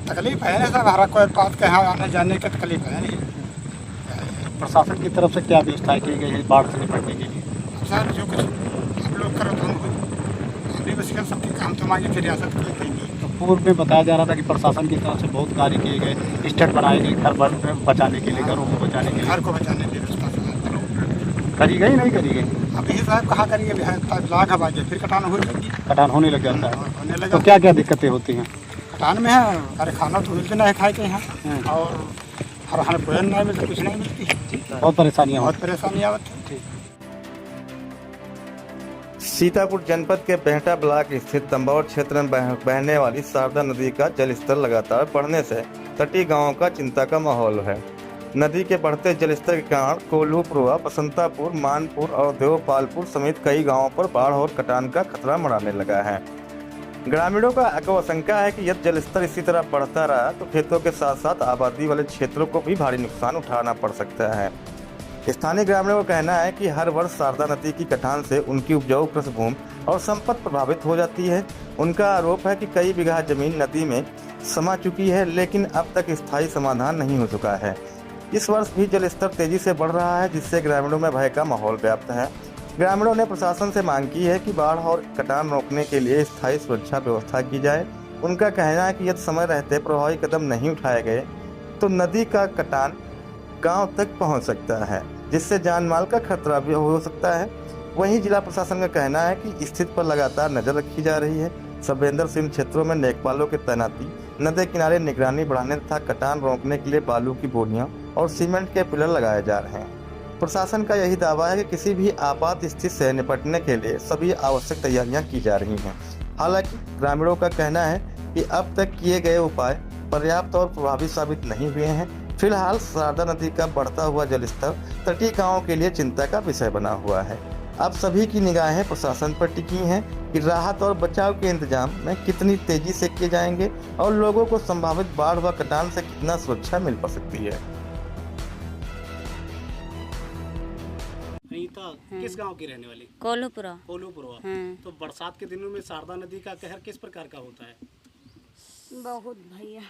तकलीफ है ना सर, हर कोई बात के यहाँ आने जाने की तकलीफ है नहीं। प्रशासन की तरफ से क्या व्यवस्था की गई है बाढ़ से निपटने के लिए? सर जो कुछ हम लोग करो तो हम भी बस कर सकते हैं, काम तो हमारी फिर रियासत की करेंगे। तो पूर्व में बताया जा रहा था कि प्रशासन की तरफ से बहुत कार्य किए गए, स्टेट बनाए गए घर बचाने के लिए, घरों को बचाने के लिए। घर को बचाने की व्यवस्था करी गई नहीं करी गई? अब यही साहब कहाँ करेंगे, लाख हवा गया फिर कटान हो लगी, कटान होने लग जाता है। होने तो लगा। क्या क्या दिक्कतें होती हैं? कटान में है, अरे खाना तो मिलते नहीं खाए के यहाँ, और हर हर भोजन नहीं मिलती, कुछ नहीं मिलती, बहुत परेशानियाँ बहुत परेशानी आवत है। सीतापुर जनपद के बेहटा ब्लॉक स्थित तंबौर क्षेत्र में बहने वाली शारदा नदी का जलस्तर लगातार बढ़ने से तटीय गांवों का चिंता का माहौल है। नदी के बढ़ते जलस्तर के कारण कोल्हूपुरवा, बसंतापुर, मानपुर और देवपालपुर समेत कई गांवों पर बाढ़ और कटान का खतरा मंडराने लगा है। ग्रामीणों का आशंका है कि यदि जलस्तर इसी तरह बढ़ता रहा तो खेतों के साथ साथ आबादी वाले क्षेत्रों को भी भारी नुकसान उठाना पड़ सकता है। स्थानीय ग्रामीणों का कहना है कि हर वर्ष शारदा नदी की कटान से उनकी उपजाऊ कृषि भूमि और संपत्ति प्रभावित हो जाती है। उनका आरोप है कि कई बीघा जमीन नदी में समा चुकी है, लेकिन अब तक स्थायी समाधान नहीं हो चुका है। इस वर्ष भी जलस्तर तेजी से बढ़ रहा है, जिससे ग्रामीणों में भय का माहौल व्याप्त है। ग्रामीणों ने प्रशासन से मांग की है कि बाढ़ और कटान रोकने के लिए स्थायी सुरक्षा व्यवस्था की जाए। उनका कहना है कि यदि समय रहते प्रभावी कदम नहीं उठाए गए तो नदी का कटान गांव तक पहुंच सकता है, जिससे जान माल का खतरा भी हो सकता है। वहीं जिला प्रशासन का कहना है कि स्थिति पर लगातार नजर रखी जा रही है। संवेदनशील क्षेत्रों में नेकपालों की तैनाती, नदी किनारे निगरानी बढ़ाने तथा कटान रोकने के लिए बालू की बोरियां और सीमेंट के पिलर लगाए जा रहे हैं। प्रशासन का यही दावा है कि किसी भी आपात स्थिति से निपटने के लिए सभी आवश्यक तैयारियां की जा रही हैं। हालांकि ग्रामीणों का कहना है कि अब तक किए गए उपाय पर्याप्त और प्रभावी साबित नहीं हुए हैं। फिलहाल शारदा नदी का बढ़ता हुआ जलस्तर तटीय गांवों के लिए चिंता का विषय बना हुआ है। अब सभी की निगाहें प्रशासन पर टिकी हैं कि राहत और बचाव के इंतजाम में कितनी तेजी से किए जाएंगे और लोगों को संभावित बाढ़ व कटान से कितना सुरक्षा मिल पा सकती है। अनीता किस गांव की रहने वाली? कोल्हूपुरा। कोल्हूपुरवा। तो बरसात के दिनों में शारदा नदी का कहर किस प्रकार का होता है? बहुत भैया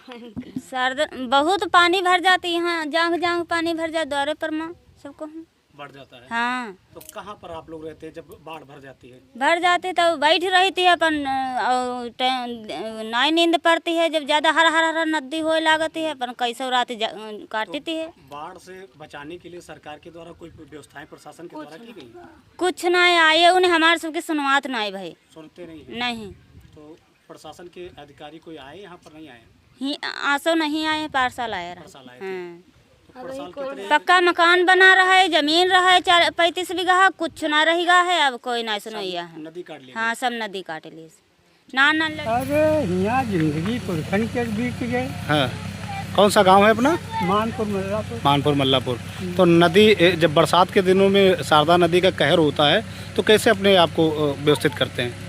शारदा बहुत पानी भर जाती है, यहाँ जांग जांग पानी भर जाए द्वारे पर माँ सबको बढ़ जाता है। हाँ, तो कहाँ पर आप लोग रहते हैं जब बाढ़ भर जाती है? भर जाती तो बैठ रहती है अपन, नाई नींद पड़ती है। जब ज्यादा हरा हरा नदी हो लागती है अपन कैसे रात काटती है। बाढ़ से बचाने के लिए सरकार के द्वारा कोई व्यवस्थाएं प्रशासन के द्वारा की गई? कुछ नहीं आए, उन्हें हमारे सबकी सुनवात नहीं भाई। सुनते नहीं है? नहीं, तो प्रशासन के अधिकारी कोई आए यहाँ पर? नहीं आए? ही आसो नहीं आए, पार्सल आए पार्सल आए थे। हाँ। तो पार्सल कितने? पक्का मकान बना रहा है, जमीन रहा है 35 बीघा, कुछ ना रहेगा है। अब कोई नहीं सुनैया है। नदी काट ली? हाँ, सब नदी काट ली ना ना। अरे यहाँ जिंदगी पुरखन के बीत गए। हाँ, कौन सा गांव है अपना? मानपुर मल्लापुर। मानपुर मल्लापुर। तो नदी जब बरसात के दिनों में शारदा नदी का कहर होता है तो कैसे अपने आप को व्यवस्थित करते हैं?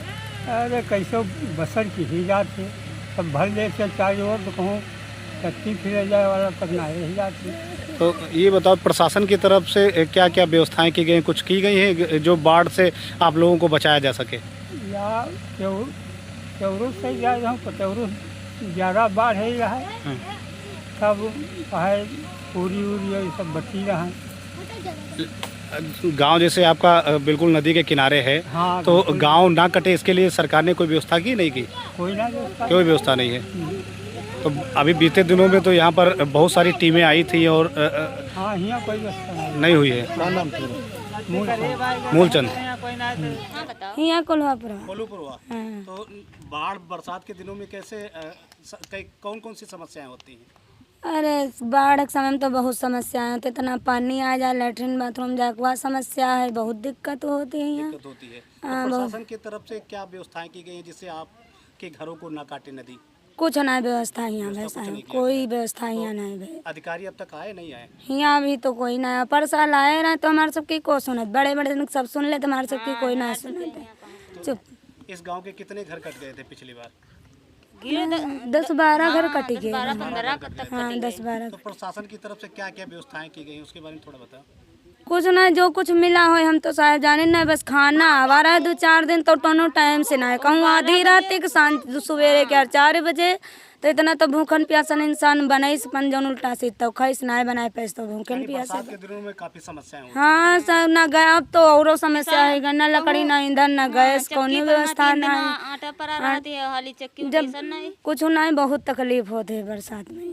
अरे कैसे बसर की ही जाती है, सब भर लेते चारों ओर, तो कहूँ कच्ची फिर जाए वाला तक ना रह जाती। तो ये बताओ प्रशासन की तरफ से क्या क्या व्यवस्थाएं की गई, कुछ की गई हैं जो बाढ़ से आप लोगों को बचाया जा सके? या चौरू से जा रहा हूँ, चौरू ज़्यादा बाढ़ ही रहा है, सब है पूरी उरी ये सब बची रहा है। गांव जैसे आपका बिल्कुल नदी के किनारे है। हाँ, तो गांव ना कटे इसके लिए सरकार ने कोई व्यवस्था की नहीं की? कोई ना व्यवस्था, कोई व्यवस्था नहीं है। तो अभी बीते दिनों में तो यहाँ पर बहुत सारी टीमें आई थी और हाँ यहाँ कोई व्यवस्था नहीं हुई है। क्या नाम था? मूलचंद। यहाँ कोल्हापुरा। कोल्हूपुरवा। तो बाढ़ बरसात के दिनों में कैसे कौन कौन सी समस्याएं होती हैं? अरे बाढ़ के समय में तो बहुत समस्याएं होती है, इतना पानी आ जाए, लैट्रिन बाथरूम जाए वह समस्या है, बहुत दिक्कत होती है यहाँ। दिक्कत होती है। हाँ, तो प्रशासन की तरफ से क्या व्यवस्थाएं की गई हैं जिससे आपके घरों को ना काटे नदी? कुछ नहीं व्यवस्था यहाँ वैसा है, कोई व्यवस्था यहाँ नहीं भाई। अधिकारी अब तक आए नहीं आए? यहाँ भी तो कोई नहीं, पर साल आए रहे तो हमारे सबकी को सुनत, बड़े बड़े सब सुन ले तो हमारे सबकी कोई नहीं सुनते। चुप। इस गांव के कितने घर कट गए थे पिछली बार? 10-12 घर कटी गए। हाँ, 10-12। तो प्रशासन की तरफ से क्या क्या व्यवस्थाएं की गई उसके बारे में थोड़ा बताओ। कुछ नहीं, जो कुछ मिला हो हम तो शायद जाने नहीं, बस खाना आवा रहा है 2-4 दिन तो टोनो टाइम से ना कहूँ, आधी रात के शाम सवेरे के 4 बजे तो इतना तो भूखन प्यासन इंसान बनाइस पन जौन उल्टा से तो खैस ना बनाए पैस तो भूखन प्यासे। बरसात के दिनों में काफी समस्याएं होती हाँ सब ना गए, अब तो औरो समस्या है, ना लकड़ी ना ईंधन ना गैस कौनी व्यवस्था ना है, आटा परा रहती है हाली चक्की जब नहीं। कुछ नहीं बहुत तकलीफ होते है बरसात में।